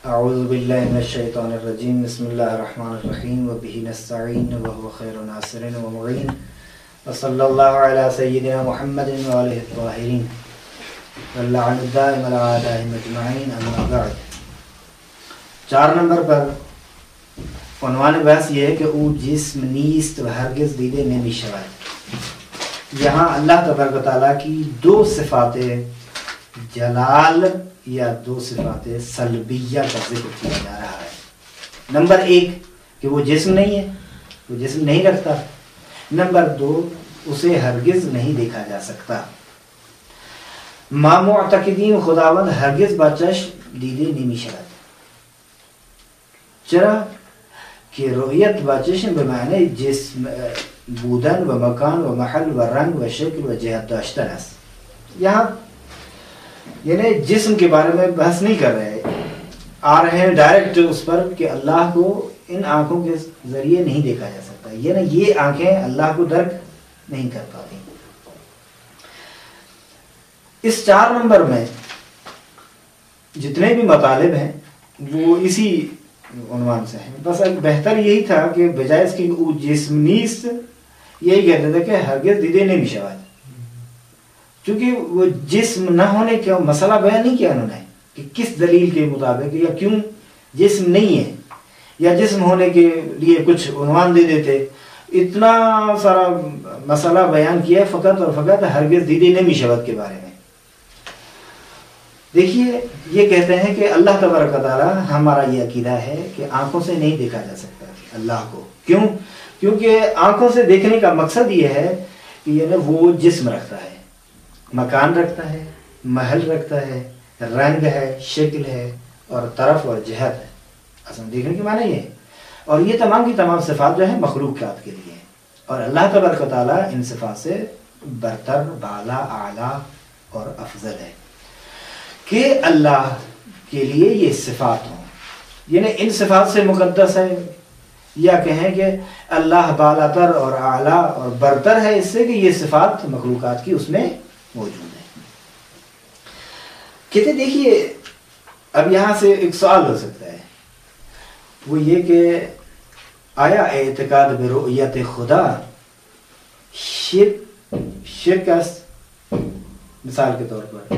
اعوذ باللہ من الشیطان الرجیم بسم اللہ الرحمن الرحیم وبہ نستعین وهو خیر ناصر ومعین وصلی اللہ علی سیدنا محمد وآلہ الطاہرین واللعن الدائم علی اعدائهم اجمعین اما بعد. 4 نمبر پر عنوان بحث یہ ہے کہ او جسم نیست و ہرگز دیده نمی شود. یہاں اللہ تبارک و تعالیٰ کی 2 صفات جلال یا 2 صفات سلبیہ کا ذکر کیا جا رہا ہے. نمبر 1 کہ وہ جسم نہیں ہے، وہ جسم نہیں رکھتا. نمبر 2 اسے ہرگز نہیں دیکھا جا سکتا. ما معتقدین خداوند ہرگز بچش دیده نمی شود. چرا؟ کہ رؤیت بچشن به معنی جسم بودن و مکان و محل و رنگ و شکل و جهت داشتن است. یہاں یعنی جسم کے بارے میں بحث نہیں کر رہے، آ رہے ہیں ڈائریکٹ اس پر کہ اللہ کو ان آنکھوں کے ذریعے نہیں دیکھا جا سکتا، یعنی یہ آنکھیں اللہ کو درک نہیں کر پاتی. اس 4 نمبر میں جتنے بھی مطالب ہیں وہ اسی عنوان سے ہیں. بس بہتر یہی تھا کہ بجائے اس کی او جسم نیست یہی کہتے تھے کہ ہرگز دیده نمی شود، چونکہ وہ جسم نہ ہونے کا مسئلہ بیان نہیں کیا انہوں نے کہ کس دلیل کے مطابق یا کیوں جسم نہیں ہے، یا جسم ہونے کے لیے کچھ عنوان دے دیتے. اتنا سارا مسئلہ بیان کیا فقط اور فقط ہرگز دیده نمی شود کے بارے میں. دیکھیے یہ کہتے ہیں کہ اللہ تبارک و تعالیٰ، ہمارا یہ عقیدہ ہے کہ آنکھوں سے نہیں دیکھا جا سکتا اللہ کو. کیوں؟ کیونکہ آنکھوں سے دیکھنے کا مقصد یہ ہے کہ یعنی وہ جسم رکھتا ہے، مکان رکھتا ہے، محل رکھتا ہے، رنگ ہے، شکل ہے اور طرف اور جہت ہے. اصل دیکھنے کے معنی یہ ہے. اور یہ تمام کی تمام صفات جو ہیں مخلوقات کے لیے، اور اللہ تبارک و تعالیٰ ان صفات سے برتر، بالا، اعلیٰ اور افضل ہے کہ اللہ کے لیے یہ صفات ہوں، یعنی ان صفات سے مقدس ہے، یا کہیں کہ اللہ بالا تر اور اعلیٰ اور برتر ہے اس سے کہ یہ صفات مخلوقات کی اس میں موجود ہے. کہتے دیکھیے اب یہاں سے ایک سوال ہو سکتا ہے، وہ یہ کہ آیا اعتقاد برؤیت خدا شرک است؟ مثال کے طور پر،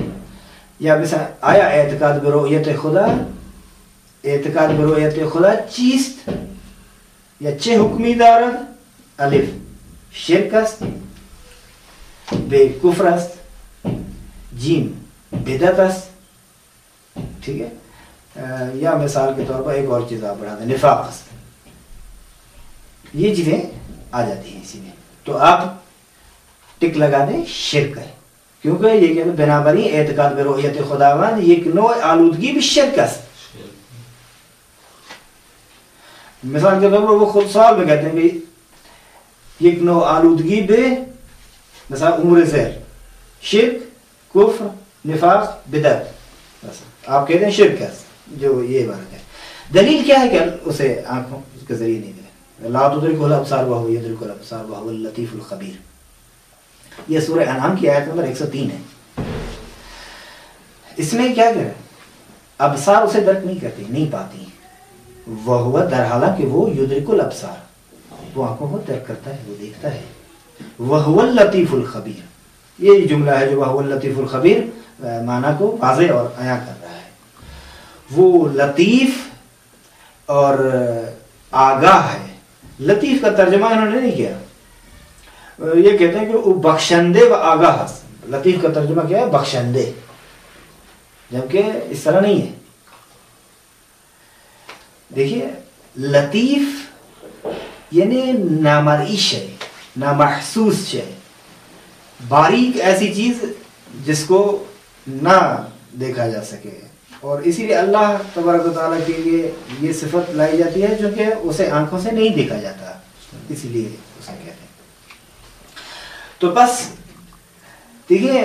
یا مثلا آیا اعتقاد برؤیت خدا، اعتقاد برؤیت خدا چیست یا چه حکمی دارد؟ الف شرک است، ب کفر است، جیم بدعت است. ٹھیک ہے؟ یا مثال کے طور پر ایک اور چیز آپ بڑھا دیں، نفاق است. یہ چیزیں آ جاتی ہیں اسی میں، تو آپ ٹک لگا دیں شرک ہے، کیونکہ یہ کہتے ہیں بنابراین اعتقاد برؤیت خداوند یک نوع آلودگی بھی شرک است. مثال کے طور پر وہ خود سوال میں کہتے ہیں کہ یک نوع آلودگی بے مثلا امور زہر، شرک، کفر، نفاق، بدعت. آپ کہتے ہیں شرک است، جو یہ بات ہے. دلیل کیا ہے کہ اسے آنکھوں کے ذریعے نہیں دے؟ لا تدرکہ الابصار وہو یدرک الابصار وہو اللطیف الخبیر. یہ سورہ انعام کی آیت نمبر 103 ہے. اس میں کیا کہہ رہا ہے؟ ابصار اسے درک نہیں کرتی، نہیں پاتی. وہ در حالانکہ وہ یدرک الابصار، وہ آنکھوں کو درک کرتا ہے، وہ دیکھتا ہے. وہو اللطیف الخبیر، یہ جملہ ہے جو وہو اللطیف الخبیر معنی کو واضح اور عیاں کر رہا ہے. وہ لطیف اور آگاہ ہے. لطیف کا ترجمہ انہوں نے نہیں کیا، یہ کہتے ہیں کہ وہ بخشندے و آگاہ. لطیف کا ترجمہ کیا ہے؟ بخشندے، جبکہ اس طرح نہیں ہے. دیکھیے لطیف یعنی نامرئی شے، نامحسوس شے، باریک ایسی چیز جس کو نہ دیکھا جا سکے. اور اسی لیے اللہ تبارک و تعالیٰ کے لیے یہ صفت لائی جاتی ہے چونکہ اسے آنکھوں سے نہیں دیکھا جاتا، اسی لیے اسے کہتے ہیں. تو بس دیکھیے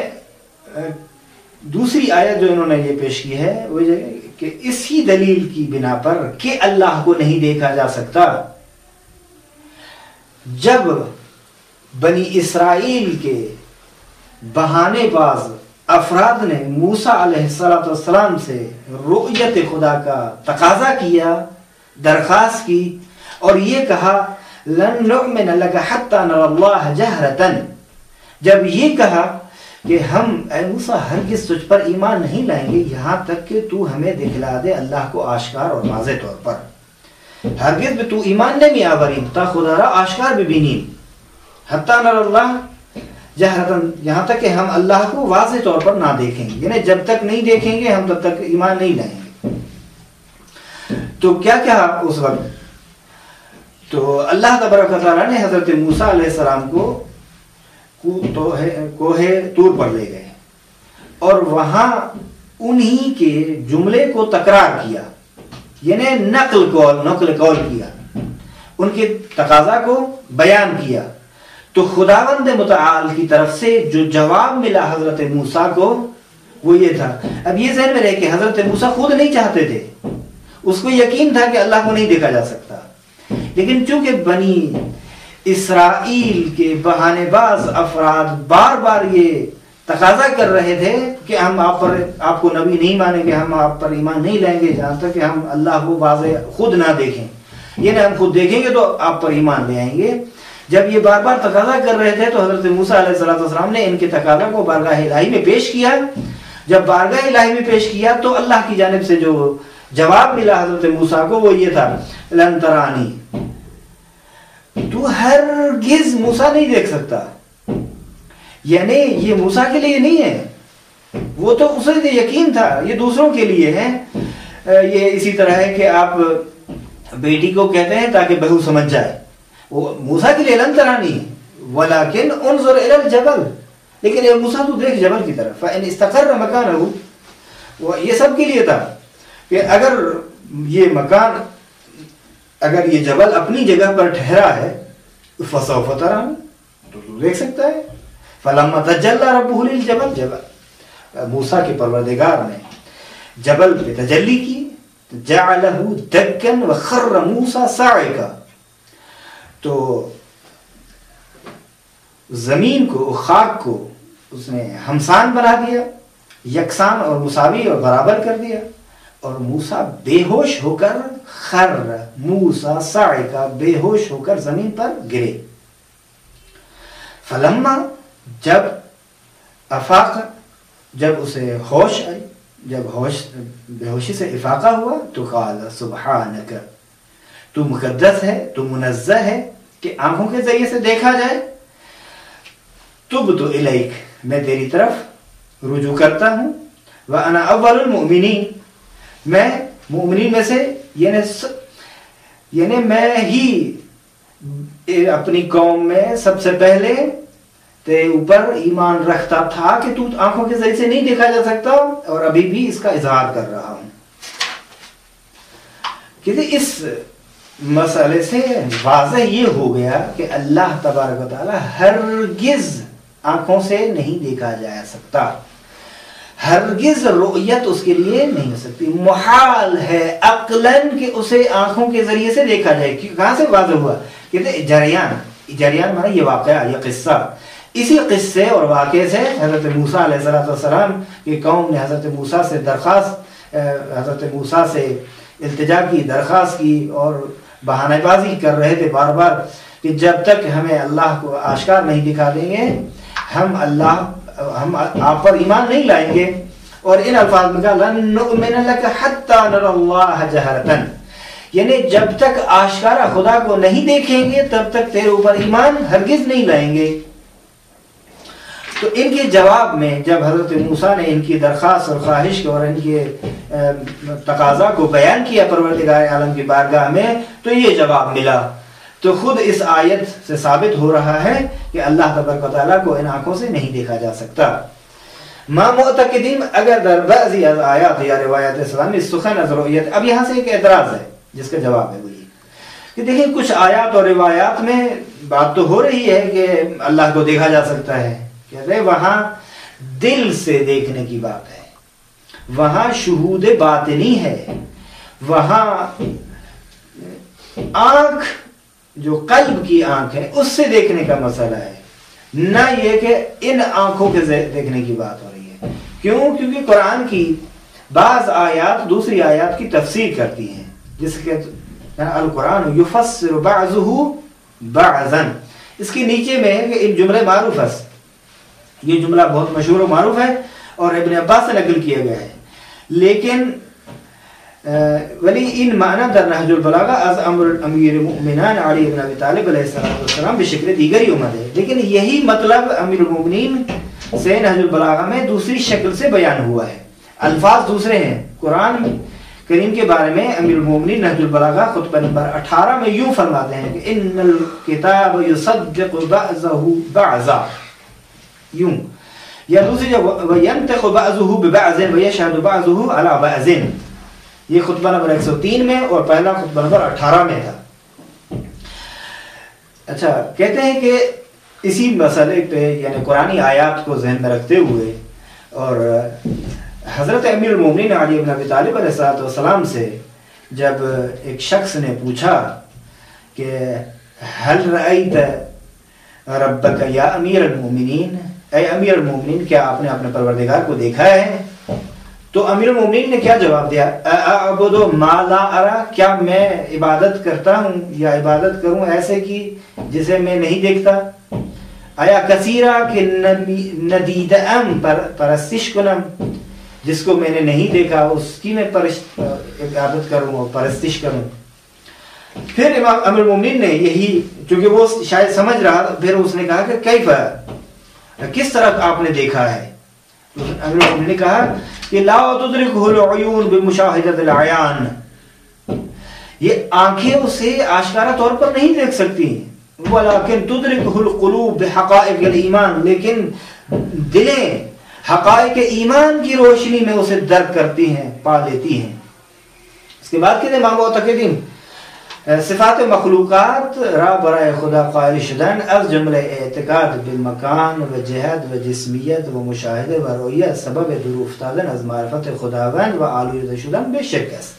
دوسری آیت جو انہوں نے یہ پیش کی ہے وہ یہ کہ اسی دلیل کی بنا پر کہ اللہ کو نہیں دیکھا جا سکتا، جب بنی اسرائیل کے بہانے باز افراد نے موسیٰ علیہ السلام سے رؤیت خدا کا تقاضا کیا، درخواست کی، اور یہ کہا لن نؤمن لک حتی نری اللہ جہرۃ، جب یہ کہا کہ ہم اے موسیٰ ہرگز تجھ پر ایمان نہیں لائیں گے یہاں تک کہ تو ہمیں دکھلا دے اللہ کو آشکار اور واضح طور پر، ہرگز بھی تو ایمان نمی آوریم تا خدا را آشکار بھی بینیم، حتی نری اللہ جہرتن، یہاں تک کہ ہم اللہ کو واضح طور پر نہ دیکھیں گے، یعنی جب تک نہیں دیکھیں گے ہم تب تک ایمان نہیں لائیں گے۔ تو کیا کہا اس وقت؟ تو اللہ تبارک و تعالیٰ نے حضرت موسیٰ علیہ السلام کو کوہ طور پر لے گئے اور وہاں انہی کے جملے کو تکرار کیا، یعنی نقل قول کیا، ان کے تقاضا کو بیان کیا۔ تو خداوند متعال کی طرف سے جو جواب ملا حضرت موسیٰ کو وہ یہ تھا، اب یہ ذہن میں رہے کہ حضرت موسیٰ خود نہیں چاہتے تھے، اس کو یقین تھا کہ اللہ کو نہیں دیکھا جا سکتا، لیکن چونکہ بنی اسرائیل کے بہانے باز افراد بار بار یہ تقاضا کر رہے تھے کہ ہم آپ کو نبی نہیں مانیں گے، ہم آپ پر ایمان نہیں لائیں گے جہاں تک کہ ہم اللہ کو واضح خود نہ دیکھیں، یعنی ہم خود دیکھیں گے تو آپ پر ایمان لے آئیں گے۔ جب یہ بار بار تقاضا کر رہے تھے تو حضرت موسیٰ علیہ السلام نے ان کے تقاضا کو بارگاہ الہی میں پیش کیا۔ جب بارگاہ الہی میں پیش کیا تو اللہ کی جانب سے جو جواب ملا حضرت موسیٰ کو وہ یہ تھا لن ترانی، تو ہرگز موسیٰ نہیں دیکھ سکتا، یعنی یہ موسیٰ کے لیے نہیں ہے، وہ تو اسے یقین تھا، یہ دوسروں کے لیے ہے۔ یہ اسی طرح ہے کہ آپ بیٹی کو کہتے ہیں تاکہ بہو سمجھ جائے، وہ موسیٰ کے لیے لن ترانی ولیکن انظر الی الجبل، لیکن اے موسیٰ تو دیکھ جبل کی طرف، فإن استقر مکانہ، وہ یہ سب کے لیے تھا کہ اگر یہ مکان، اگر یہ جبل اپنی جگہ پر ٹھہرا ہے فسوف ترانی، تو دیکھ سکتا ہے۔ فلما تجلی ربہ للجبل، جبل موسیٰ کے پروردگار نے جبل پہ تجلی کی، جعلہ دکا وخر موسیٰ صاعقا، تو زمین کو، خاک کو اس نے ہمسان بنا دیا، یکساں اور مساوی اور برابر کر دیا، اور موسیٰ بے ہوش ہو کر خر موسیٰ صاعقا، بے ہوش ہو کر زمین پر گرے۔ فلما، جب افاق، جب اسے ہوش آئی، جب بے ہوشی سے افاقہ ہوا تو قال سبحانک، تو مقدس ہے، تو منزہ ہے کہ آنکھوں کے ذریعے سے دیکھا جائے، تبت الیک، میں تیری طرف رجوع کرتا ہوں، وانا اول المؤمنین، میں مومنین میں سے، یعنی میں ہی اپنی قوم میں سب سے پہلے تیرے اوپر ایمان رکھتا تھا کہ تو آنکھوں کے ذریعے سے نہیں دیکھا جا سکتا، اور ابھی بھی اس کا اظہار کر رہا ہوں۔ کہ اس مسئلے سے واضح یہ ہو گیا کہ اللہ تبارک و تعالی ہرگز آنکھوں سے نہیں دیکھا جا سکتا، ہرگز رؤیت اس کے لیے نہیں ہو سکتی، محال ہے عقلاً کہ اسے آنکھوں کے ذریعے سے دیکھا جائے۔ کہاں سے واضح ہوا؟ کہتے جریان مانا یہ واقعہ، یہ قصہ، اسی قصے اور واقعے سے حضرت موسیٰ علیہ السلام کی قوم نے حضرت موسیٰ سے حضرت موسیٰ سے التجا کی، درخواست کی، اور بہانہ بازی کر رہے تھے بار بار کہ جب تک ہمیں اللہ کو آشکار نہیں دکھا دیں گے ہم آپ پر ایمان نہیں لائیں گے۔ اور ان الفاظ میں کہا لن نؤمن لک حتی نری اللہ جہرۃ، یعنی جب تک آشکارا خدا کو نہیں دیکھیں گے تب تک تیرے اوپر ایمان ہرگز نہیں لائیں گے۔ تو ان کے جواب میں جب حضرت موسیٰ نے ان کی درخواست اور خواہش اور ان کے تقاضا کو بیان کیا پروردگار عالم کی بارگاہ میں تو یہ جواب ملا۔ تو خود اس آیت سے ثابت ہو رہا ہے کہ اللہ تبارک و تعالیٰ کو ان آنکھوں سے نہیں دیکھا جا سکتا۔ ما معتقدین، اگر در بعضی از آیات یا روایات اسلامی سخن از رؤیت، اب یہاں سے ایک اعتراض ہے جس کا جواب ہے وہی کہ دیکھیں کچھ آیات اور روایات میں بات تو ہو رہی ہے کہ اللہ کو دیکھا جا سکتا ہے، کہتے ہیں وہاں دل سے دیکھنے کی بات ہے، وہاں شہود باطنی ہے، وہاں آنکھ جو قلب کی آنکھ ہے اس سے دیکھنے کا مسئلہ ہے، نہ یہ کہ ان آنکھوں کے دیکھنے کی بات ہو رہی ہے۔ کیوں؟ کیونکہ قرآن کی بعض آیات دوسری آیات کی تفسیر کرتی ہیں، جس کے القرآن یفسر بعضہ بعضا. اس کے نیچے میں ہے کہ ایک جملہ معروف ہے، یہ جملہ بہت مشہور و معروف ہے اور ابن عباس سے نقل کیا گیا ہے، لیکن ولی ان معنی در نهج البلاغہ از امر امیر المؤمنین علی بن ابی طالب علیہ السلام بشکل دیگری اومد ہے. لیکن یہی مطلب امیر المؤمنین سے نهج البلاغہ میں دوسری شکل سے بیان ہوا ہے، الفاظ دوسرے ہیں. قرآن کریم کے بارے میں امیر المؤمنین نهج البلاغہ خطبہ نمبر 18 میں یوں فرماتے ہیں کہ ان الکتاب یصدق بعضه بعضا، یوں، یا دوسری جگہ ینطق بعضه ببعض ویشهد بعضه علی بعض. یہ خطبہ نمبر 103 میں اور پہلا خطبہ نمبر 18 میں تھا. اچھا، کہتے ہیں کہ اسی مسئلے پہ یعنی قرآنی آیات کو ذہن میں رکھتے ہوئے اور حضرت امیر المومنین علی بن ابی طالب علیہ السلام سے جب ایک شخص نے پوچھا کہ حل رأیت ربک یا امیر المومنین، اے امیر المومنین کیا آپ نے اپنے پروردگار کو دیکھا ہے؟ تو امیر المومنین نے کیا جواب دیا؟ اعبد ما لا ارا، کیا میں عبادت کرتا ہوں یا عبادت کروں ایسے کی جسے میں نہیں دیکھتا؟ آیا کثیرہ کہ ندید ام پرستش کنم، جس کو میں نے نہیں دیکھا اس کی میں عبادت کروں اور پرستش کروں. پھر امام امیر المومنین نے یہی، چونکہ وہ شاید سمجھ رہا، پھر اس نے کہا کہ کیف، کس طرح آپ نے دیکھا ہے؟ امیر المومنین نے کہا کہ لا تدرکہ العیون بمشاہدۃ العیان، یہ آنکھیں اسے آشکارا طور پر نہیں دیکھ سکتی، ولیکن تدرکہ القلوب بحقائق الایمان، لیکن دلیں حقائق ایمان کی روشنی میں اسے درک کرتی ہیں، پا لیتی ہیں. اس کے بعد کہتے ہیں امام معتقدین صفات مخلوقات را برائے خدا قائل شدن از جملہ اعتقاد بالمکان و جہد و جسمیت و مشاہدہ و رؤیت سبب دور افتادن از معرفت خداوند و آلوده شدن بے شک است.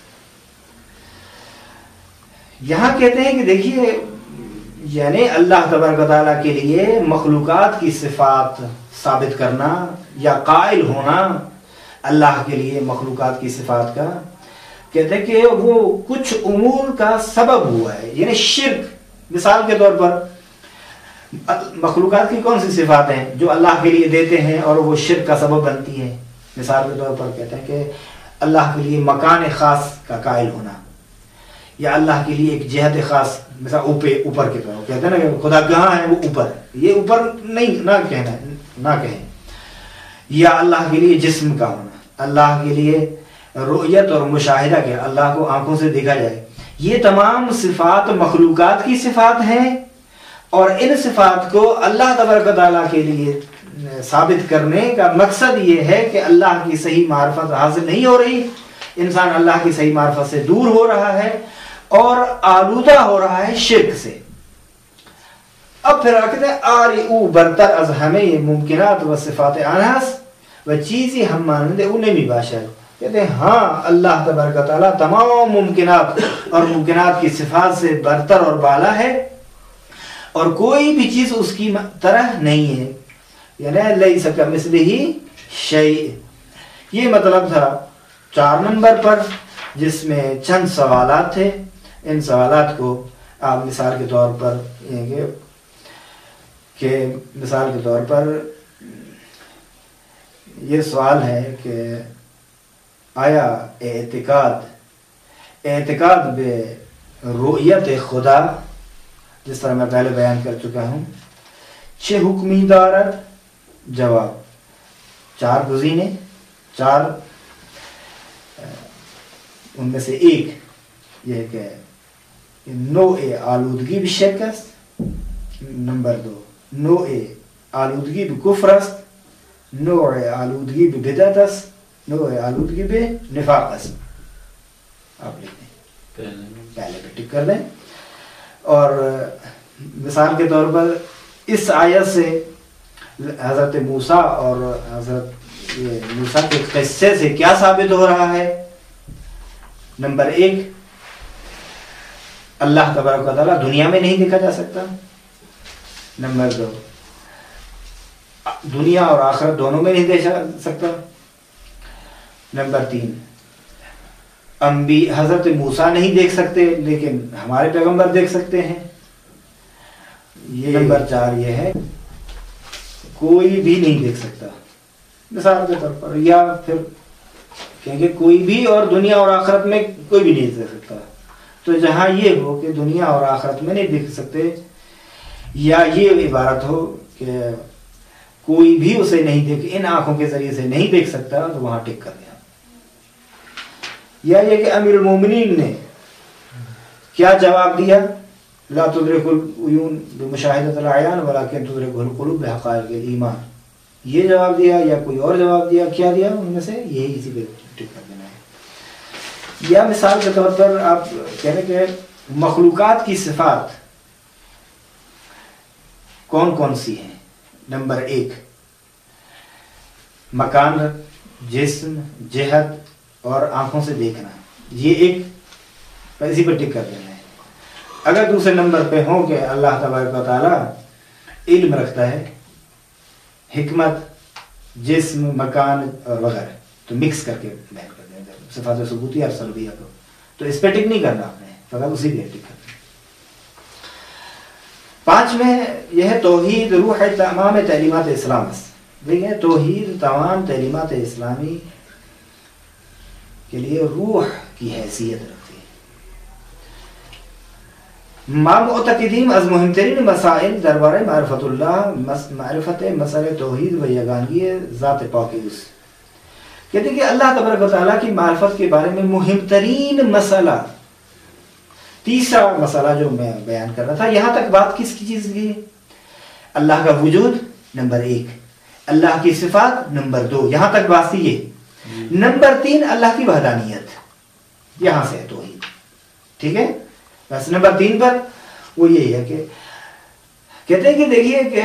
یہاں کہتے ہیں کہ دیکھیے، یعنی اللہ تبارک و تعالیٰ کے لیے مخلوقات کی صفات ثابت کرنا یا قائل ہونا اللہ کے لیے مخلوقات کی صفات کا، کہتے ہیں کہ وہ کچھ امور کا سبب ہوا ہے. یعنی شرک، مثال کے طور پر مخلوقات کی کون سی صفات ہیں جو اللہ کے لیے دیتے ہیں اور وہ شرک کا سبب بنتی ہیں؟ مثال کے طور پر کہتے ہیں کہ اللہ کے لیے مکان خاص کا قائل ہونا، یا اللہ کے لیے ایک جہت خاص، مثلا اوپر کی طرف کہتے ہیں نا کہ خدا کہاں ہے، وہ اوپر، یہ اوپر نہیں نہ کہنا، نہ کہیں. یا اللہ کے لیے جسم کا ہونا، اللہ کے لیے رؤیت اور مشاہدہ کے، اللہ کو آنکھوں سے دیکھا جائے. یہ تمام صفات مخلوقات کی صفات ہیں، اور ان صفات کو اللہ تبارک و تعالیٰ کے لیے ثابت کرنے کا مقصد یہ ہے کہ اللہ کی صحیح معرفت حاصل نہیں ہو رہی، انسان اللہ کی صحیح معرفت سے دور ہو رہا ہے اور آلودہ ہو رہا ہے شرک سے. اب پھر کہتے ہیں آری او برتر از ہمیں ممکنات و صفات انحس و چیزی ہم مانندے او نمی باشد. کہتے ہیں ہاں، اللہ تبارک و تعالیٰ تمام ممکنات اور ممکنات کی صفات سے برتر اور بالا ہے، اور کوئی بھی چیز اس کی طرح نہیں ہے. یعنی لیس کمثلہ شیء. یہ مطلب تھا 4 نمبر پر، جس میں چند سوالات تھے. ان سوالات کو آپ مثال کے طور پر کہ مثال کے طور پر یہ سوال ہے کہ آیا اعتقاد بے رؤیت خدا، جس طرح میں پہلے بیان کر چکا ہوں، 6 حکمی دارت؟ جواب 4 گزینے، 4 ان میں سے ایک یہ کہ نوع آلودگی بشک است، نمبر 2 نوع آلودگی بکفر است، نوع آلودگی ببدعت است، نوع آلودگی بنفاق است. آپ لکھ دیں، پہلے پہ ٹک کر دیں. اور مثال کے طور پر اس آیت سے حضرت موسیٰ اور حضرت موسیٰ کے قصے سے کیا ثابت ہو رہا ہے؟ نمبر 1، اللہ تبارک و تعالیٰ دنیا میں نہیں دیکھا جا سکتا. نمبر 2، دنیا اور آخرت دونوں میں نہیں دیکھا جا سکتا. نمبر 3 حضرت موسیٰ نہیں دیکھ سکتے لیکن ہمارے پیغمبر دیکھ سکتے ہیں. یہ نمبر 4 یہ ہے کوئی بھی نہیں دیکھ سکتا مثال کے طور پر, یا پھر کہیں گے کوئی بھی اور دنیا اور آخرت میں کوئی بھی نہیں دیکھ سکتا. تو جہاں یہ ہو کہ دنیا اور آخرت میں نہیں دیکھ سکتے, یا یہ عبارت ہو کہ کوئی بھی اسے نہیں دیکھ, ان آنکھوں کے ذریعے سے نہیں دیکھ سکتا, تو وہاں ٹک کر دیا. یا یہ کہ امیر المومنین نے کیا جواب دیا, لا تدرک العیون بمشاہدۃ العیان ولکن تدرک القلوب بحقائق الایمان, یہ جواب دیا یا کوئی اور جواب دیا, کیا دیا ان میں سے, یہی اسی پہ ٹک کر دینا ہے. یا مثال کے طور پر آپ کہہ رہے کہ مخلوقات کی صفات کون کون سی ہیں. نمبر 1 مکان, جسم, جہت اور آنکھوں سے دیکھنا, یہ ایک اسی پر ٹک کر دینا ہے. اگر دوسرے نمبر پہ ہوں کہ اللہ تبارک و تعالی علم رکھتا ہے, حکمت, جسم, مکان اور وغیرہ, تو مکس کر کے بیان کر دیں صفات ثبوتیہ اور سلبیہ کو, تو اس پہ ٹک نہیں کرنا آپ نے, فقط اسی پہ ٹک کرنا. 5 میں یہ ہے توحید روح تمام تعلیمات اسلام. دیکھیں توحید تمام تعلیمات اسلامی کے لیے روح کی حیثیت رکھتی ہے. ما معتقدین از مهمترین مسائل دربارے معرفت اللہ, معرفت مسئلہ توحید و یگانگی ذات پاک اس. کہتے ہیں کہ اللہ تبارک و تعالیٰ کی معرفت کے بارے میں مہم ترین مسئلہ, تیسرا مسئلہ جو میں بیان کر رہا تھا, یہاں تک بات کس کی چیز کی, اللہ کا وجود نمبر 1, اللہ کی صفات نمبر 2, یہاں تک بات تھی یہ. نمبر 3 اللہ کی وحدانیت, یہاں سے ہے توحید. ٹھیک ہے, بس نمبر 3 پر وہ یہی ہے کہ کہتے ہیں کہ دیکھیے کہ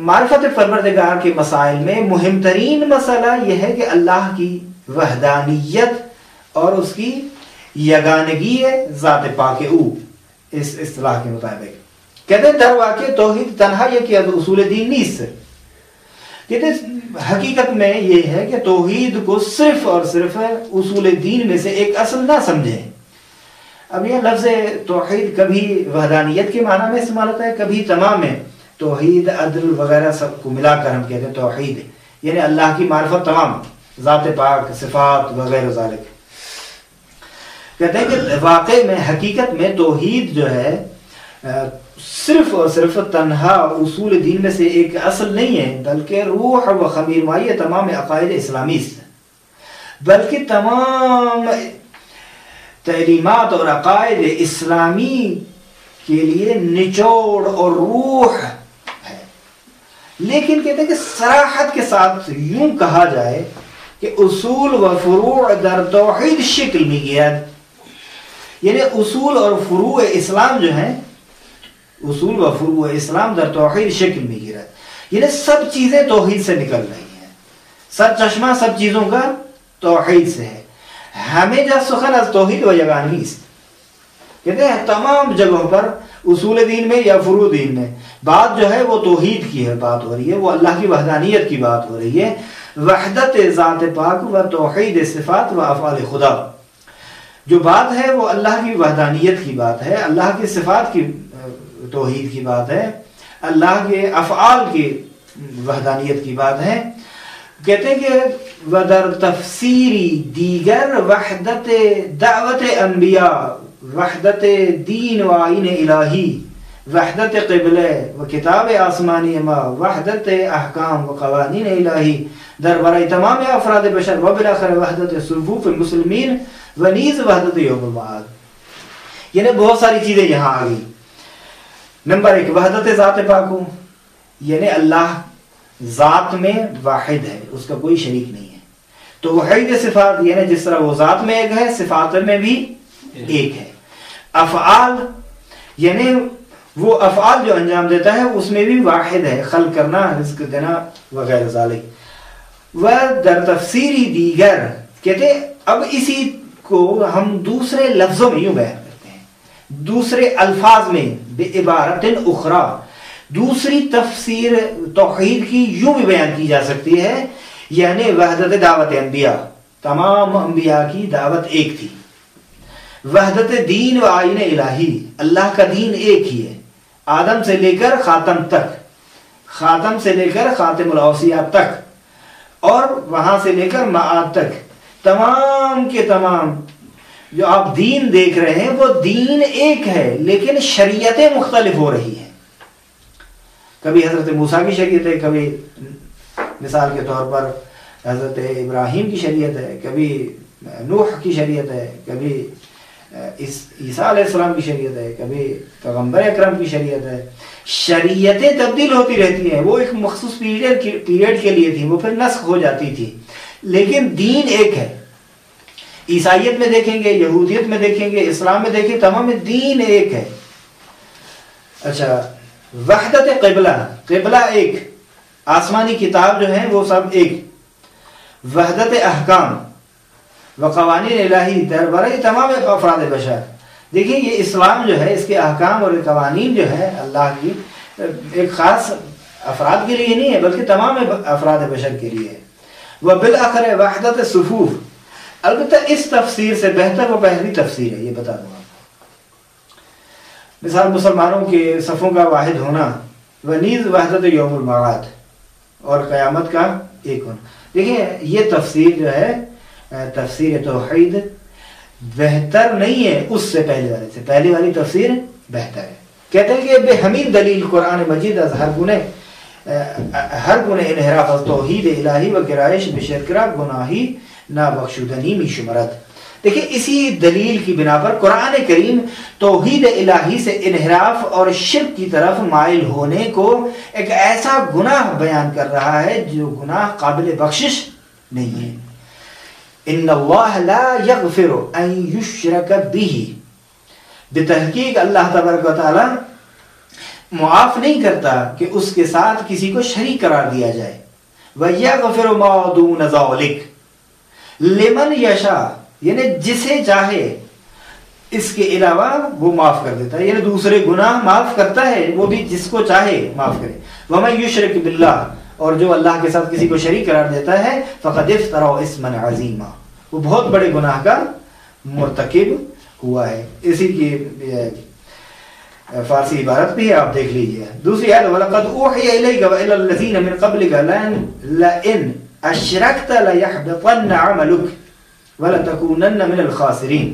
معرفت پروردگار کے مسائل میں مہم ترین مسئلہ یہ ہے کہ اللہ کی وحدانیت اور اس کی یگانگی ہے ذات پاک او, اس اصطلاح کے مطابق. کہتے ہیں در واقع توحید تنہا یہ کہ اصول دین نیست. کہتے ہیں حقیقت میں یہ ہے کہ توحید کو صرف اور صرف اصول دین میں سے ایک اصل نہ سمجھیں. اب یہ لفظ توحید کبھی وحدانیت کے معنی میں استعمال ہوتا ہے, کبھی تمام میں توحید, عدل وغیرہ سب کو ملا کر ہم کہتے ہیں توحید, یعنی اللہ کی معرفت تمام, ذات پاک, صفات وغیرہ ذالک. کہتے ہیں کہ واقع میں حقیقت میں توحید جو ہے صرف اور صرف تنہا اصول دین میں سے ایک اصل نہیں ہے, بلکہ روح و خمیر مائی ہے تمام عقائد اسلامی سے, بلکہ تمام تعلیمات اور عقائد اسلامی کے لیے نچوڑ اور روح ہے. لیکن کہتے ہیں کہ صراحت کے ساتھ یوں کہا جائے کہ اصول و فروع در توحید شکل میں گیا, یعنی اصول اور فروع اسلام جو ہیں, اصول و فروع اسلام در توحید شکل میں گرا, یعنی سب چیزیں توحید سے نکل رہی ہیں, سر چشمہ سب چیزوں کا توحید سے ہے. ہمیں جا سخن از توحید و یگانگی, کہتے ہیں تمام جگہوں پر اصول دین میں یا فروع دین میں بات جو ہے وہ توحید کی ہے, بات ہو رہی ہے, وہ اللہ کی وحدانیت کی بات ہو رہی ہے, وحدت ذات پاک و توحید صفات و افعال خدا. جو بات ہے وہ اللہ کی وحدانیت کی بات ہے, اللہ کی صفات کی توحید کی بات ہے, اللہ کے افعال کی وحدانیت کی بات ہے. کہتے ہیں کہ ودر تفسیری دیگر وحدت دعوت انبیاء, وحدت دین و آئین الہی, وحدت قبلہ و کتاب آسمانی ما, وحدت احکام و قوانین الہی در برای تمام افراد بشر, و بالاخره وحدت صفوف المسلمین و نیز وحدت یوم المعاد. یعنی بہت ساری چیزیں یہاں آ گئی. نمبر 1 وحدت ذات پاک, یعنی اللہ ذات میں واحد ہے, اس کا کوئی شریک نہیں ہے. توحید صفات, یعنی جس طرح وہ ذات میں ایک ہے صفات میں بھی ایک ہے. افعال, یعنی وہ افعال جو انجام دیتا ہے اس میں بھی واحد ہے, خلق کرنا, رزق دینا وغیرہ ذالک. و در تفسیری دیگر, کہتے اب اسی کو ہم دوسرے لفظوں میں یوں بیان کرتے ہیں, دوسرے الفاظ میں, بعبارت اخرى, دوسری تفسیر توحید کی یوں بھی بیان کی جا سکتی ہے, یعنی وحدت دعوت انبیاء, تمام انبیاء کی دعوت ایک تھی. وحدت دین و آئین الہی، اللہ کا دین ایک ہی ہے، آدم سے لے کر خاتم تک، خاتم سے لے کر خاتم الاوصیاء تک، اور وہاں سے لے کر معاد تک، تمام کے تمام جو آپ دین دیکھ رہے ہیں وہ دین ایک ہے، لیکن شریعتیں مختلف ہو رہی ہیں. کبھی حضرت موسیٰ کی شریعت ہے، کبھی مثال کے طور پر حضرت ابراہیم کی شریعت ہے، کبھی نوح کی شریعت ہے، کبھی عیسیٰ علیہ السلام کی شریعت ہے، کبھی پیغمبر اکرم کی شریعت ہے. شریعتیں تبدیل ہوتی رہتی ہیں، وہ ایک مخصوص پیریڈ کے لیے تھی، وہ پھر نسخ ہو جاتی تھی، لیکن دین ایک ہے. عیسائیت میں دیکھیں گے، یہودیت میں دیکھیں گے، اسلام میں دیکھیں، تمام دین ایک ہے. اچھا، وحدت قبلہ، قبلہ ایک، آسمانی کتاب جو ہیں وہ سب ایک. وحدت احکام و قوانین الہی دربارہ تمام افراد بشر. دیکھیں یہ اسلام جو ہے، اس کے احکام اور قوانین جو ہے اللہ کی ایک خاص افراد کے لیے نہیں ہے، بلکہ تمام افراد بشر کے لیے ہے. وبالآخر وحدت صفوف، البتہ اس تفسیر سے بہتر وہ پہلی تفسیر ہے، یہ بتا دوں آپ کو. مثال مسلمانوں کے صفوں کا واحد ہونا، ونیز وحدت یوم المعاد، اور قیامت کا ایک ہونا. دیکھیں یہ تفسیر جو ہے تفسیر توحید بہتر نہیں ہے اس سے پہلے والے سے، پہلی والی تفسیر بہتر ہے. کہتے ہیں کہ بے حمید دلیل قرآن مجید از ہر گنے انحراف از توحید الہی و گرایش بشرکرہ گناہی نابخشودنی می شمرت. دیکھیں اسی دلیل کی بنا پر قرآن کریم توحید الہی سے انحراف اور شرک کی طرف مائل ہونے کو ایک ایسا گناہ بیان کر رہا ہے جو گناہ قابل بخشش نہیں ہے. ان اللہ لا یغفر ان یشرک بہ، بتحقیق اللہ تبارک و تعالی معاف نہیں کرتا کہ اس کے ساتھ کسی کو شریک قرار دیا جائے. وَيَغْفِرُ مَا دُونَ ذَلِكَ لِمَنْ يَشَاءُ، یعنی جسے چاہے اس کے علاوہ وہ معاف کر دیتا ہے، یعنی دوسرے گناہ معاف کرتا ہے، وہ بھی جس کو چاہے معاف کرے. وَمَنْ يُشْرِكْ بِاللَّهِ، اور جو اللہ کے ساتھ کسی کو شریک قرار دیتا ہے، فَقَدْ افْتَرَى اسْمًا عَظِيمًا، وہ بہت بڑے گناہ کا مرتکب ہوا ہے. اسی کی فارسی عبارت بھی ہے، آپ دیکھ لیجئے. دوسری آیت وَلَقَدْ أُوحِيَ إِلَيْكَ وَإِلَى الَّذِينَ مِنْ قَبْلِكَ لَئِنْ أَشْرَكْتَ لَيَحْبِطَنَّ عَمَلُكَ وَلَتَكُونَنَّ مِنَ الْخَاسِرِينَ.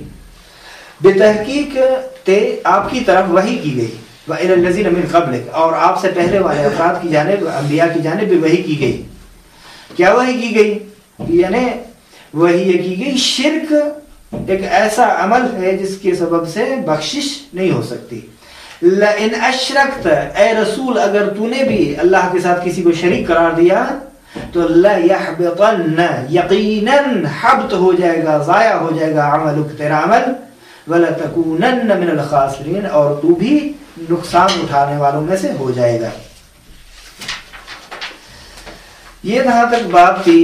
بتحقیق آپ کی طرف وحی کی گئی، وَإِلَى الَّذِينَ مِنْ قَبْلِكَ، اور آپ سے پہلے والے افراد کی جانب، انبیاء کی جانب بھی وحی کی گئی. کیا وحی کی گئی؟ یعنی وحی یہ کی گئی شرک ایک ایسا عمل ہے جس کے سبب سے بخشش نہیں ہو سکتی. لَإِنْ أَشْرَكْتَ، اے رسول اگر تو نے بھی اللہ کے ساتھ کسی کو شریک قرار دیا تو لَيَحْبِطَنَّ، یقیناً حبط ہو جائے گا، ضائع ہو جائے گا عملک، تیرا عمل. وَلَتَكُونَنَّ مِنَ الْخَاسِرِينَ، اور تو بھی نقصان اٹھانے والوں میں سے ہو جائے گا. یہ جہاں تک بات تھی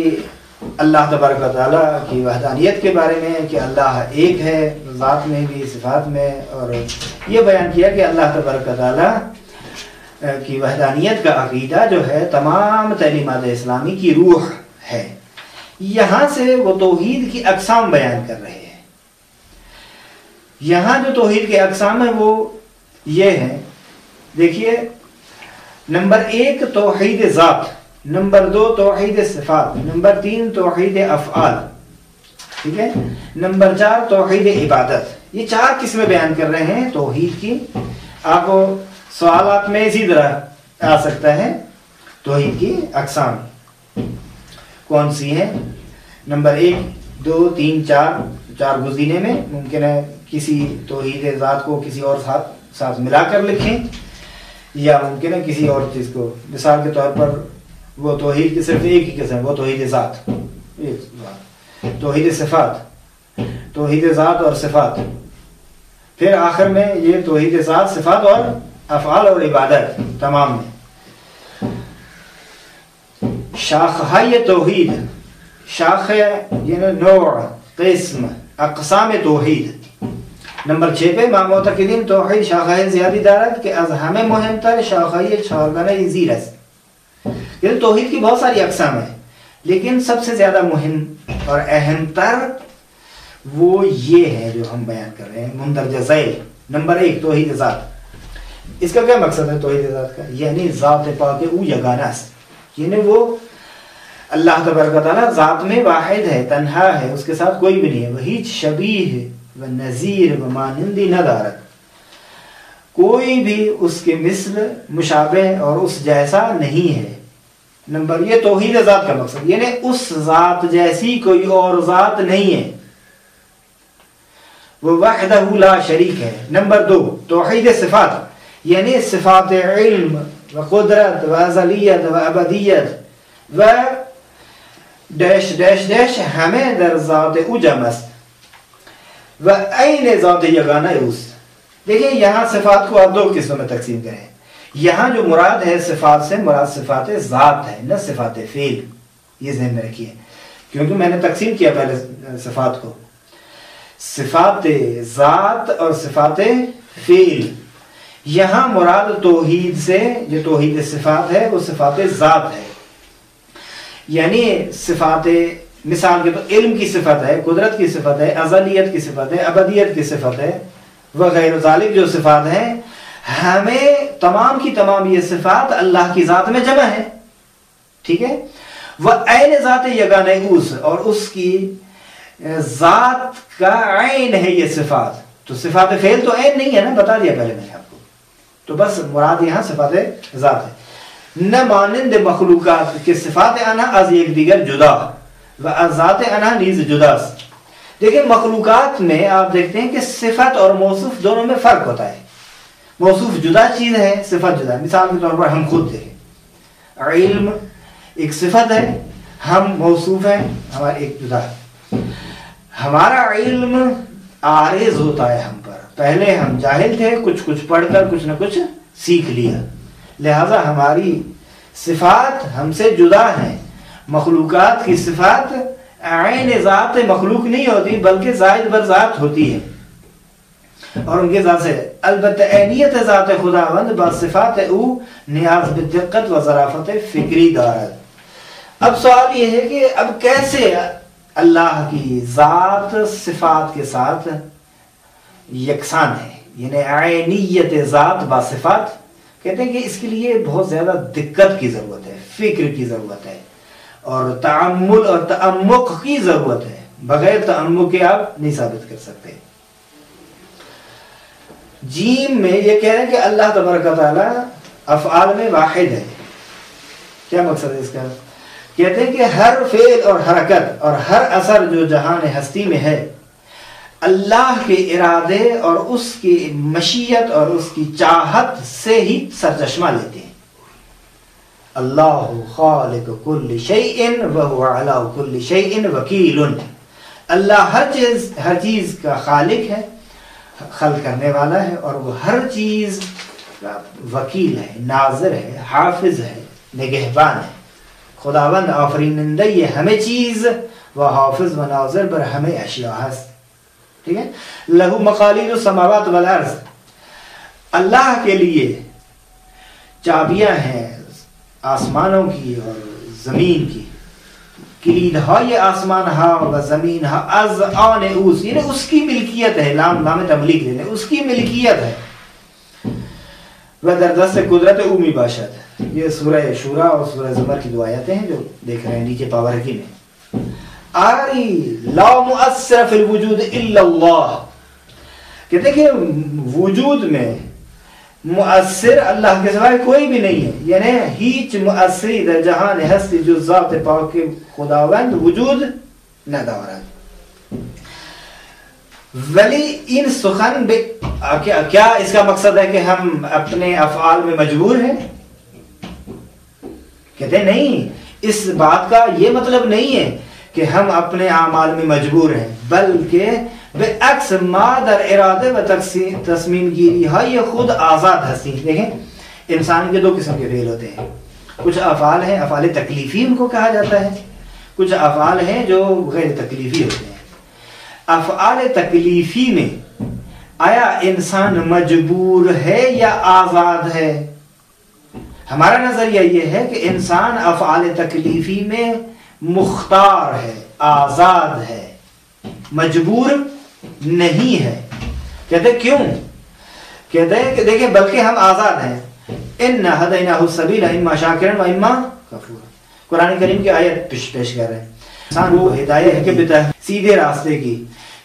اللہ تبارک و تعالیٰ کی وحدانیت کے بارے میں کہ اللہ ایک ہے ذات میں بھی صفات میں، اور یہ بیان کیا کہ اللہ تبارک و تعالیٰ کی وحدانیت کا عقیدہ جو ہے تمام تعلیمات اسلامی کی روح ہے. یہاں سے وہ توحید کی اقسام بیان کر رہے ہیں. یہاں جو توحید کے اقسام ہیں وہ یہ ہیں، دیکھیے، نمبر 1 توحید ذات، نمبر 2 توحید صفات، نمبر 3 توحید افعال، ٹھیک ہے، نمبر 4 توحید عبادت. یہ 4 قسمیں بیان کر رہے ہیں توحید کی. آپ کو سوالات میں اسی طرح آ سکتا ہے توحید کی اقسام کون سی ہیں. نمبر 1 2 3 4 گزینے میں ممکن ہے کسی توحید ذات کو کسی اور ساتھ ملا کر لکھیں، یا ممکن ہے کسی اور چیز کو. مثال کے طور پر وہ توحید کی صرف ایک ہی قسم، وہ توحید ذات، توحید صفات، توحید ذات اور صفات. پھر آخر میں یہ توحید ذات، صفات اور افعال اور عبادت تمام میں. شاخہائے توحید، شاخ یعنی نوع، قسم، اقسام توحید. نمبر 6 پہ ما معتقدین توحید شاخہ زیادی دارد کہ از ہمیں مہمتر شاخہی چارگانہ زیر است. یعنی توحید کی بہت ساری اقسام ہیں، لیکن سب سے زیادہ مہم اور اہم تر وہ یہ ہے جو ہم بیان کر رہے ہیں مندرجہ ذیل. نمبر 1 توحید ذات. اس کا کیا مقصد ہے توحید ذات کا؟ یعنی ذات پاک او یگانہ است، یعنی وہ اللہ تبارک و تعالیٰ ذات میں واحد ہے، تنہا ہے، اس کے ساتھ کوئی بھی نہیں ہے. وہی شبیہ و نظیر و مانندی نہ دارد، کوئی بھی اس کے مثل مشابہ اور اس جیسا نہیں ہے. نمبر یہ توحید ذات کا مقصد، یعنی اس ذات جیسی کوئی اور ذات نہیں ہے، وہ وحدہ لا شریک ہے. نمبر 2 توحید صفات، یعنی صفات علم و قدرت و ازلیت و ابدیت و ڈیش ڈیش ڈیش ہمیں در ذات او جمع است و عین ذات یگانہ اوست. دیکھیں یہاں صفات کو آپ 2 قسموں میں تقسیم کریں. یہاں جو مراد ہے صفات سے مراد صفات ذات ہے، نہ صفات فعل. یہ ذہن میں رکھیے، کیونکہ میں نے تقسیم کیا پہلے صفات کو، صفات ذات اور صفات فعل. یہاں مراد توحید سے جو توحید صفات ہے وہ صفات ذات ہے. یعنی صفات مثال کے تو علم کی صفت ہے، قدرت کی صفت ہے، ازلیت کی صفت ہے، ابدیت کی صفت ہے وغیرہ ذالک جو صفات ہیں، ہمیں تمام کی تمام یہ صفات اللہ کی ذات میں جمع ہے. ٹھیک ہے. وہ عین ذات یگانہ اوس، اور اس کی ذات کا عین ہے یہ صفات. تو صفات فعل تو عین نہیں ہے نا، بتا دیا پہلے میں نے آپ کو. تو بس مراد یہاں صفات ذات ہے. نہ مانند مخلوقات کے صفات انہا از یک دیگر جدا و از ذات انہا نیز جدا. دیکھیں مخلوقات میں آپ دیکھتے ہیں کہ صفت اور موصوف دونوں میں فرق ہوتا ہے. موصوف جدا چیز ہے، صفت جدا. مثال کے طور پر ہم خود دیکھیں، علم ایک صفت ہے، ہم موصوف ہیں، ہمارا ایک جدا ہے. ہمارا علم عارض ہوتا ہے ہم پر، پہلے ہم جاہل تھے، کچھ پڑھ کر کچھ نہ کچھ سیکھ لیا، لہذا ہماری صفات ہم سے جدا ہیں. مخلوقات کی صفات عین ذات مخلوق نہیں ہوتی بلکہ زائد بر ذات ہوتی ہے، اور ان کے ذات سے البتہ عینیت ذات خداوند با صفات او نیاز بدقت و ظرافت فکری دارد. اب سوال یہ ہے کہ اب کیسے اللہ کی ذات صفات کے ساتھ یکساں ہے، یعنی عینیت ذات با صفات. کہتے ہیں کہ اس کے لیے بہت زیادہ دقت کی ضرورت ہے، فکر کی ضرورت ہے، اور تعمل اور تعمق کی ضرورت ہے. بغیر تعمق کے آپ نہیں ثابت کر سکتے. جیم میں یہ کہہ رہے ہیں کہ اللہ تبارک و تعالیٰ افعال میں واحد ہے. کیا مقصد ہے اس کا؟ کہتے ہیں کہ ہر فعل اور حرکت اور ہر اثر جو جہان ہستی میں ہے اللہ کے ارادے اور اس کی مشیت اور اس کی چاہت سے ہی سرچشمہ لیتے ہیں. اللہ خالق کل شیء وہو علی کل شیء وکیل. اللہ ہر چیز کا خالق ہے، خلق کرنے والا ہے، اور وہ ہر چیز کا وکیل ہے، ناظر ہے، حافظ ہے، نگہبان ہے. خداوند آفرینندہ یہ ہمیں چیز و حافظ و ناظر بر ہمیں اشیاء ہست. ٹھیک ہے. لہو مقالید السماوات والارض، اللہ کے لیے چابیاں ہیں آسمانوں کی اور زمین کی. کلید های آسمان ها و زمین ها از آن اوست، یعنی اس کی ملکیت ہے. لام تملیک لینے، اس کی ملکیت ہے. و در دست قدرت او می باشد. یہ سورہ شورا اور سورہ زمر کی دو آیاتیں ہیں جو دیکھ رہے ہیں نیچے پاور کی میں. آری لا مؤثر فی الوجود الا اللہ، کہتے ہیں کہ وجود میں مؤثر اللہ کے سوائے کوئی بھی نہیں ہے. یعنی ہیچ مؤثری در جہان ہستی جو ذات پاک خداوند وجود نہ دارد. ولی ان سخن کیا اس کا مقصد ہے کہ ہم اپنے افعال میں مجبور ہیں؟ کہتے ہیں نہیں، اس بات کا یہ مطلب نہیں ہے کہ ہم اپنے اعمال میں مجبور ہیں، بلکہ بالعکس ما در ارادے و تصمیم گیری ہے یہ خود آزاد ہستی. دیکھیں انسان کے 2 قسم کے فعل ہوتے ہیں. کچھ افعال ہیں افعال تکلیفی ان کو کہا جاتا ہے، کچھ افعال ہیں جو غیر تکلیفی ہوتے ہیں. افعال تکلیفی میں آیا انسان مجبور ہے یا آزاد ہے؟ ہمارا نظریہ یہ ہے کہ انسان افعال تکلیفی میں مختار ہے، آزاد ہے، مجبور نہیں ہے۔ کہتے کیوں؟ کہتے ہیں کہ دیکھیں بلکہ ہم آزاد ہیں، اِنَّا هَدَيْنَاهُ السَّبِيلَ إِمَّا شَاكِرًا وَإِمَّا كَفُورًا۔ قرآن کریم کی آیت پیش کر رہے ہیں انسان کو ہدایت کے سیدھے راستے کی،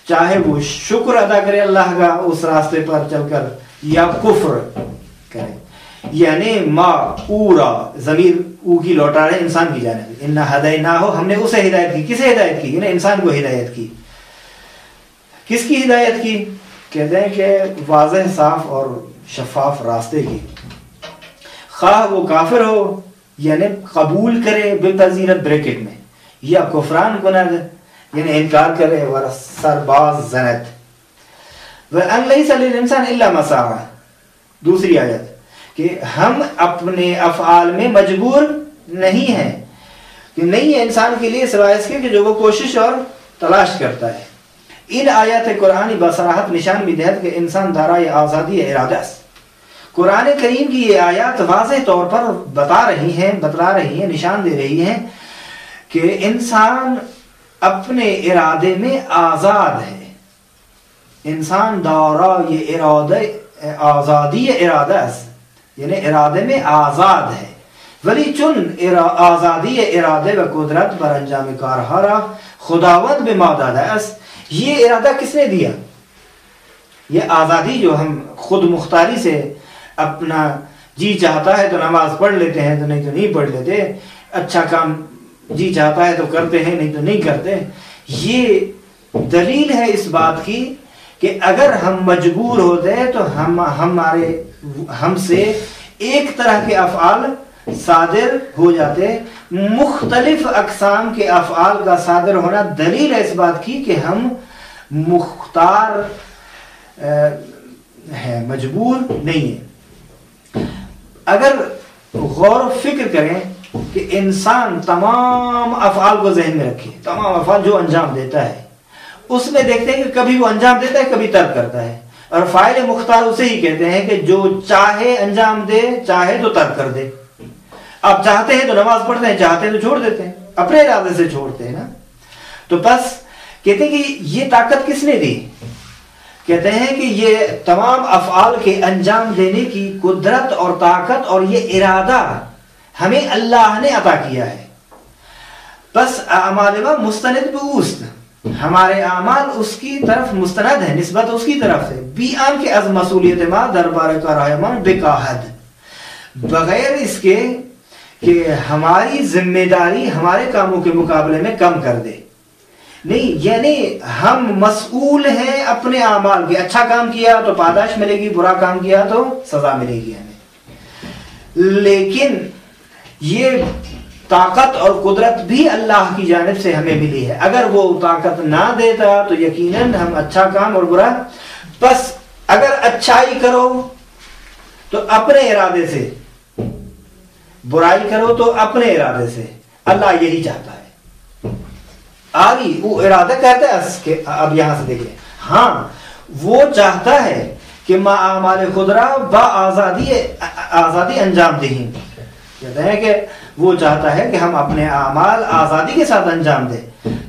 چاہے وہ شکر ادا کرے اللہ کا اس راستے پر چل کر یا کفر کرے۔ یعنی ما پورا ضمیر او کی لوٹا رہے انسان کی جانب، اِنَّا هَدَيْنَاهُ ہم نے اسے ہدایت کی۔ کسے ہدایت کی؟ یعنی انسان کو ہدایت کی۔ کس کی ہدایت کی؟ کہتے ہیں کہ واضح صاف اور شفاف راستے کی، خواہ وہ کافر ہو یعنی قبول کرے بالپذیرت بریکٹ میں، یا کفران کند یعنی انکار کرے اور سرباز زنت۔ وَأَنْ لَيْسَ لِلْإِنسَانِ إِلَّا مَا سَعَى، دوسری آیت کہ ہم اپنے افعال میں مجبور نہیں ہیں، کہ نہیں ہے انسان کے لیے سوائے اس کے کہ جو وہ کوشش اور تلاش کرتا ہے۔ ان آیات قرآنی بصراحت نشان بھی دہت کہ انسان دارائے آزادی ارادہ است۔ قرآن کریم کی یہ آیات واضح طور پر بتلا رہی ہیں، نشان دے رہی ہیں کہ انسان اپنے ارادے میں آزاد ہے، انسان دارائے ارادہ آزادی ارادہ است، یعنی ارادے میں آزاد ہے۔ ولی چون آزادی ارادے و قدرت بر انجام کارها را خداوند به ما داده است، یہ ارادہ کس نے دیا؟ یہ آزادی جو ہم خود مختاری سے اپنا جی چاہتا ہے تو نماز پڑھ لیتے ہیں، تو نہیں تو نہیں پڑھ لیتے، اچھا کام جی چاہتا ہے تو کرتے ہیں، نہیں تو نہیں کرتے، یہ دلیل ہے اس بات کی کہ اگر ہم مجبور ہوتے تو ہم سے ایک طرح کے افعال صادر ہو جاتے، مختلف اقسام کے افعال کا صادر ہونا دلیل ہے اس بات کی کہ ہم مختار ہیں، مجبور نہیں ہیں۔ اگر غور و فکر کریں کہ انسان تمام افعال کو ذہن میں رکھے، تمام افعال جو انجام دیتا ہے اس میں دیکھتے ہیں کہ کبھی وہ انجام دیتا ہے، کبھی ترک کرتا ہے، اور فاعل مختار اسے ہی کہتے ہیں کہ جو چاہے انجام دے، چاہے تو ترک کر دے۔ آپ چاہتے ہیں تو نماز پڑھتے ہیں، چاہتے ہیں تو چھوڑ دیتے ہیں، اپنے ارادے سے چھوڑتے ہیں نا۔ تو بس کہتے ہیں کہ یہ طاقت کس نے دی؟ کہتے ہیں کہ یہ تمام افعال کے انجام دینے کی قدرت اور طاقت اور یہ ارادہ ہمیں اللہ نے عطا کیا ہے۔ بس اعمال ما مستند به اوست، ہمارے اعمال اس کی طرف مستند ہے، نسبت اس کی طرف سے، بی آن کے از مسئولیت ما دربار کارهای ما بکاہد، بغیر اس کے کہ ہماری ذمہ داری ہمارے کاموں کے مقابلے میں کم کر دے، نہیں، یعنی ہم مسئول ہیں اپنے اعمال کے، اچھا کام کیا تو پاداش ملے گی، برا کام کیا تو سزا ملے گی ہمیں، لیکن یہ طاقت اور قدرت بھی اللہ کی جانب سے ہمیں ملی ہے۔ اگر وہ طاقت نہ دیتا تو یقیناً ہم اچھا کام اور برا، بس اگر اچھائی کرو تو اپنے ارادے سے، برائی کرو تو اپنے ارادے سے، اللہ یہی چاہتا ہے۔ آگی وہ ارادہ کہتا ہے کہ اب یہاں سے دیکھیں، ہاں وہ چاہتا ہے کہ ما اعمال خدرہ با آزادی انجام دیں، کہتے ہیں کہ وہ چاہتا ہے کہ ہم اپنے اعمال آزادی کے ساتھ انجام دیں،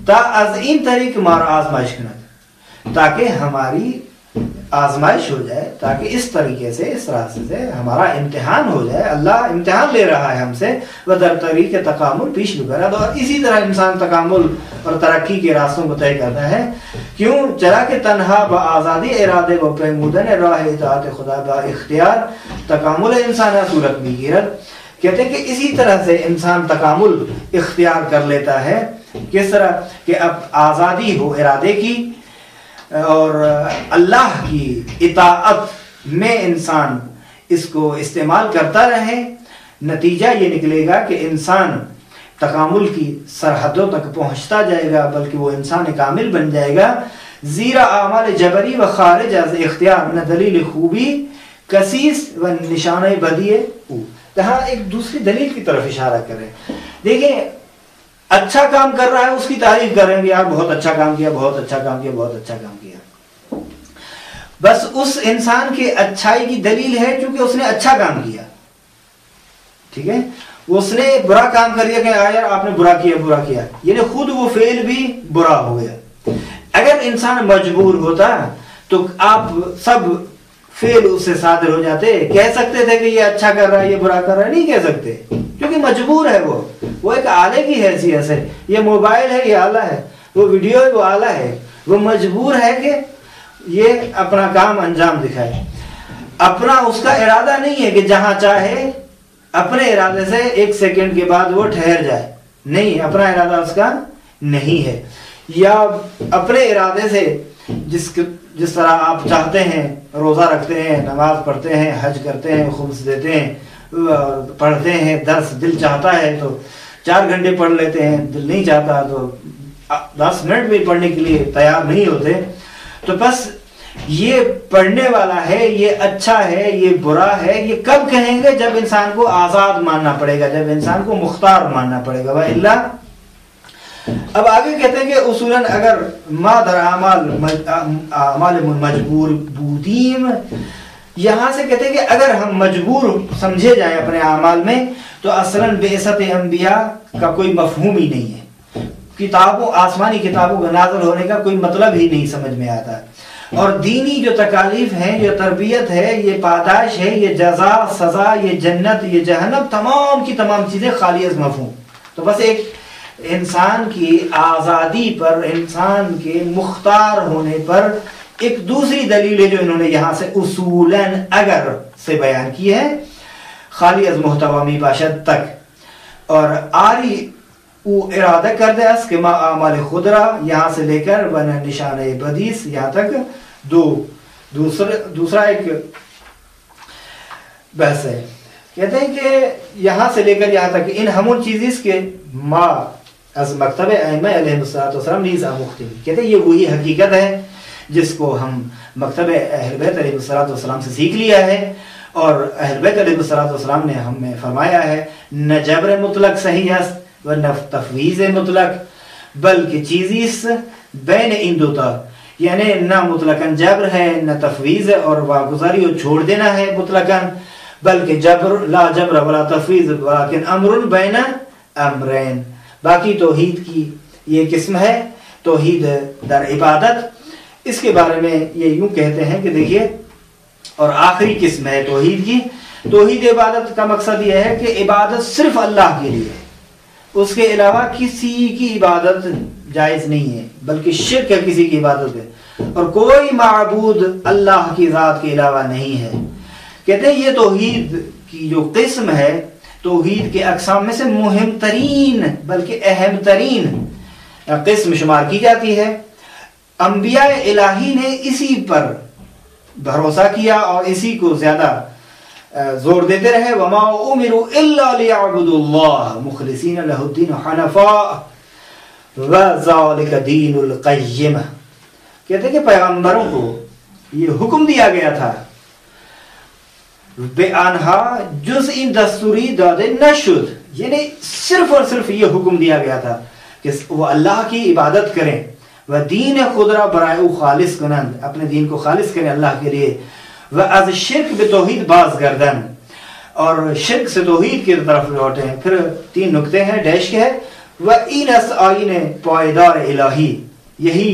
تا از این طریق مارا آزمائش کند، تاکہ ہماری آزمائش ہو جائے، تاکہ اس طریقے سے، اس راستے سے ہمارا امتحان ہو جائے، اللہ امتحان لے رہا ہے ہم سے، وہ در طریق تکامل پیش بگرد، اور اسی طرح انسان تکامل اور ترقی کے راستوں کو طے کرتا ہے۔ کیوں؟ چرا کہ تنہا با آزادی ارادے و پیمودن راہ اطاعت خدا با اختیار تکامل انسان صورت میگیرد، کہتے ہیں کہ اسی طرح سے انسان تکامل اختیار کر لیتا ہے۔ کس طرح کہ اب آزادی ہو ارادے کی اور اللہ کی اطاعت میں انسان اس کو استعمال کرتا رہے، نتیجہ یہ نکلے گا کہ انسان تکامل کی سرحدوں تک پہنچتا جائے گا، بلکہ وہ انسان کامل بن جائے گا۔ زیرا اعمال جبری و خارج از اختیار نہ دلیل خوبی کسیس و نشانہ بدی او۔ یہاں ایک دوسری دلیل کی طرف اشارہ کریں، دیکھیں اچھا کام کر رہا ہے اس کی تعریف کریں گے، یار بہت اچھا کام کیا، بہت اچھا کام کیا، بہت اچھا کام کیا، بس اس انسان کی اچھائی کی دلیل ہے چونکہ اس نے اچھا کام کیا، ٹھیک ہے، اس نے برا کام کر دیا کہ یار آپ نے برا کیا، یعنی خود وہ فعل بھی برا ہو گیا۔ اگر انسان مجبور ہوتا تو آپ سب فعل اس سے صادر ہو جاتے، کہہ سکتے تھے کہ یہ اچھا کر رہا ہے، یہ برا کر رہا ہے، نہیں کہہ سکتے کیونکہ مجبور ہے وہ ایک آلے کی حیثیت سے، یہ موبائل ہے، یہ آلہ ہے، وہ ویڈیو ہے، وہ آلہ ہے، وہ مجبور ہے کہ یہ اپنا کام انجام دکھائے۔ اپنا اس کا ارادہ نہیں ہے کہ جہاں چاہے اپنے ارادے سے 1 سیکنڈ کے بعد وہ ٹھہر جائے، نہیں، اپنا ارادہ اس کا نہیں ہے۔ یا اپنے ارادے سے جس طرح آپ چاہتے ہیں روزہ رکھتے ہیں، نماز پڑھتے ہیں، حج کرتے ہیں، خمس دیتے ہیں، پڑھتے ہیں، درس دل چاہتا ہے تو 4 گھنٹے پڑھ لیتے ہیں، دل نہیں چاہتا تو 10 منٹ بھی پڑھنے کے لیے تیار نہیں ہوتے، تو بس یہ پڑھنے والا ہے، یہ اچھا ہے، یہ برا ہے، یہ کب کہیں گے؟ جب انسان کو آزاد ماننا پڑے گا، جب انسان کو مختار ماننا پڑے گا، وَإِلَّا۔ اب آگے کہتے ہیں کہ اصولاً اگر ما در اعمال مجبور بودیم، یہاں سے کہتے ہیں کہ اگر ہم مجبور سمجھے جائیں اپنے اعمال میں تو اصلاً بعثت انبیاء کا کوئی مفہوم ہی نہیں ہے، کتابوں، آسمانی کتابوں کا نازل ہونے کا کوئی مطلب ہی نہیں سمجھ میں آتا، اور دینی جو تکالیف ہیں، یہ تربیت ہے، یہ پاداش ہے، یہ جزا سزا، یہ جنت، یہ جہنم، تمام کی تمام چیزیں خالی از مفہوم۔ تو بس ایک انسان کی آزادی پر، انسان کے مختار ہونے پر ایک دوسری دلیل ہے جو انہوں نے یہاں سے اصولاً اگر سے بیان کی ہے، خالی از محتوامی باشد تک، اور آری او ارادہ کردے اس کہ ما اعمال خدرہ یہاں سے لے کر ون نشان بدیس یہاں تک دوسرا ایک بحث ہے۔ کہتے ہیں کہ یہاں سے لے کر یہاں تک ان ہمون چیزیز کے ما از مکتب ائمہ علیہ السلام نیز آموختیم، کہتے ہیں یہ وہی حقیقت ہے جس کو ہم مکتب اہل بیت علیہ السلام سے سیکھ لیا ہے، اور اہل بیت علیہ السلام نے ہمیں فرمایا ہے نہ جبر مطلق صحیح است و نہ تفویض مطلق، بلکہ چیزیس بین ان دوتا، یعنی نہ مطلقاً جبر ہے نہ تفویض اور واگزاری و چھوڑ دینا ہے مطلقاً، بلکہ جبر لا جبر ولا تفویض ولیکن امر بین امرین۔ باقی توحید کی یہ قسم ہے، توحید در عبادت، اس کے بارے میں یہ یوں کہتے ہیں کہ دیکھیے، اور آخری قسم ہے توحید کی، توحید عبادت کا مقصد یہ ہے کہ عبادت صرف اللہ کے لیے، اس کے علاوہ کسی کی عبادت جائز نہیں ہے، بلکہ شرک ہے کسی کی عبادت ہے، اور کوئی معبود اللہ کی ذات کے علاوہ نہیں ہے۔ کہتے ہیں یہ توحید کی جو قسم ہے، توحید کے اقسام میں سے مہم ترین بلکہ اہم ترین قسم شمار کی جاتی ہے۔ انبیاء الہی نے اسی پر بھروسہ کیا اور اسی کو زیادہ زور دیتے رہے، وما امروا الا ليعبدوا الله مخلصین له الدین حنفاء وذلك دین القیمہ۔ کہتے ہیں کہ پیغمبروں کو یہ حکم دیا گیا تھا، بے آنہا جز ان دستوری دادے نشد، یعنی صرف اور صرف یہ حکم دیا گیا تھا کہ وہ اللہ کی عبادت کریں، وہ دین خودرا برائے خالص کنند، اپنے دین کو خالص کریں اللہ کے لیے، وہ از شرک بے توحید باز گردن، اور شرک سے توحید کی طرف لوٹیں۔ پھر 3 نکتے ہیں ڈیش کے ہے، وہ این اس آئین پائیدار الہی، یہی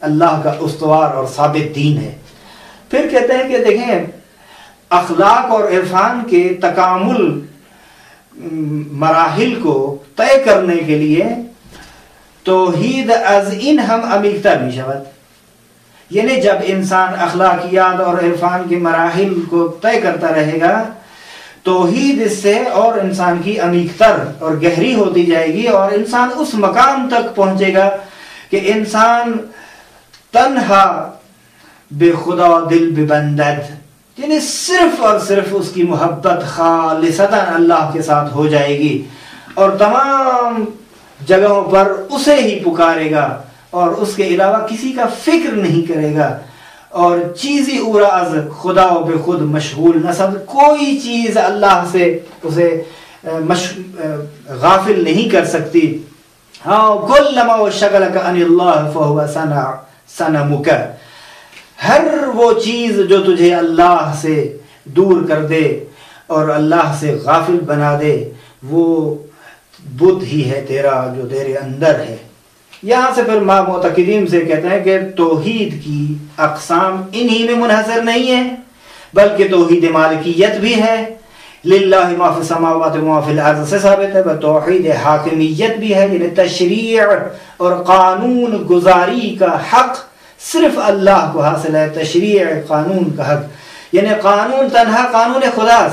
اللہ کا استوار اور ثابت دین ہے۔ پھر کہتے ہیں کہ دیکھیں اخلاق اور عرفان کے تکامل مراحل کو طے کرنے کے لیے توحید از ان ہم عمیقتر می شود، یعنی جب انسان اخلاقیات اور عرفان کے مراحل کو طے کرتا رہے گا، توحید اس سے اور انسان کی عمیقتر اور گہری ہوتی جائے گی، اور انسان اس مقام تک پہنچے گا کہ انسان تنہا بے خدا دل ببندد، یعنی صرف اور صرف اس کی محبت خالصتاً اللہ کے ساتھ ہو جائے گی، اور تمام جگہوں پر اسے ہی پکارے گا اور اس کے علاوہ کسی کا فکر نہیں کرے گا، اور چیزی اورا از خدا و بے خود مشغول نصب، کوئی چیز اللہ سے اسے غافل نہیں کر سکتی۔ ہاں کلما وشغلک عن اللہ فہو صنمک، ہر وہ چیز جو تجھے اللہ سے دور کر دے اور اللہ سے غافل بنا دے، وہ بدھ ہی ہے تیرا جو تیرے اندر ہے۔ یہاں سے پھر معتقدین سے کہتے ہیں کہ توحید کی اقسام انہی میں منحصر نہیں ہے، بلکہ توحید مالکیت بھی ہے، للہ ما فی السماوات و ما فی الارض سے ثابت ہے، توحید حاکمیت بھی ہے، یعنی تشریع اور قانون گزاری کا حق صرف اللہ کو حاصل ہے، تشریع قانون کا حق، یعنی قانون تنہا قانون خدا،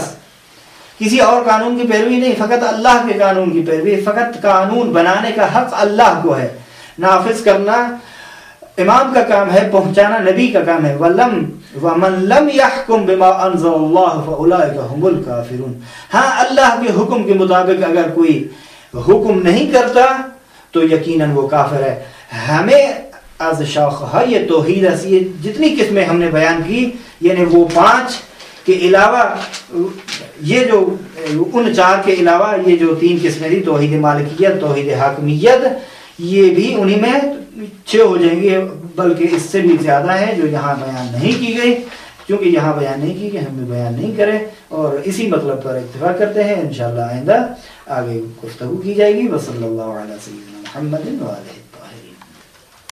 کسی اور قانون کی پیروی نہیں، فقط اللہ کے قانون کی پیروی، فقط قانون بنانے کا حق اللہ کو ہے، نافذ کرنا امام کا کام ہے، پہنچانا نبی کا کام ہے۔ وَمَن لَمْ يَحْكُمْ بِمَا أَنزَلَ اللَّهُ فَأُولَٰئِكَ هُمُ الْكَافِرُونَ۔ ہاں اللہ کے حکم کے مطابق اگر کوئی حکم نہیں کرتا تو یقیناً وہ کافر ہے۔ ہمیں از شاخہ یہ توحید ہے، جتنی قسمیں ہم نے بیان کی، یعنی وہ 5 کے علاوہ یہ جو ان 4 کے علاوہ یہ جو 3 قسمیں تھی، توحید مالکیت، توحید حاکمیت، یہ بھی انہی میں 6 ہو جائیں گے، بلکہ اس سے بھی زیادہ ہے جو یہاں بیان نہیں کی گئی، کیونکہ یہاں بیان نہیں کی گئی، ہم نے بیان نہیں کرے، اور اسی مطلب پر اتفاق کرتے ہیں۔ انشاءاللہ آئندہ آگے گفتگو کی جائے گی۔ وصلی اللہ علیہ سیدنا محمد وعلیہ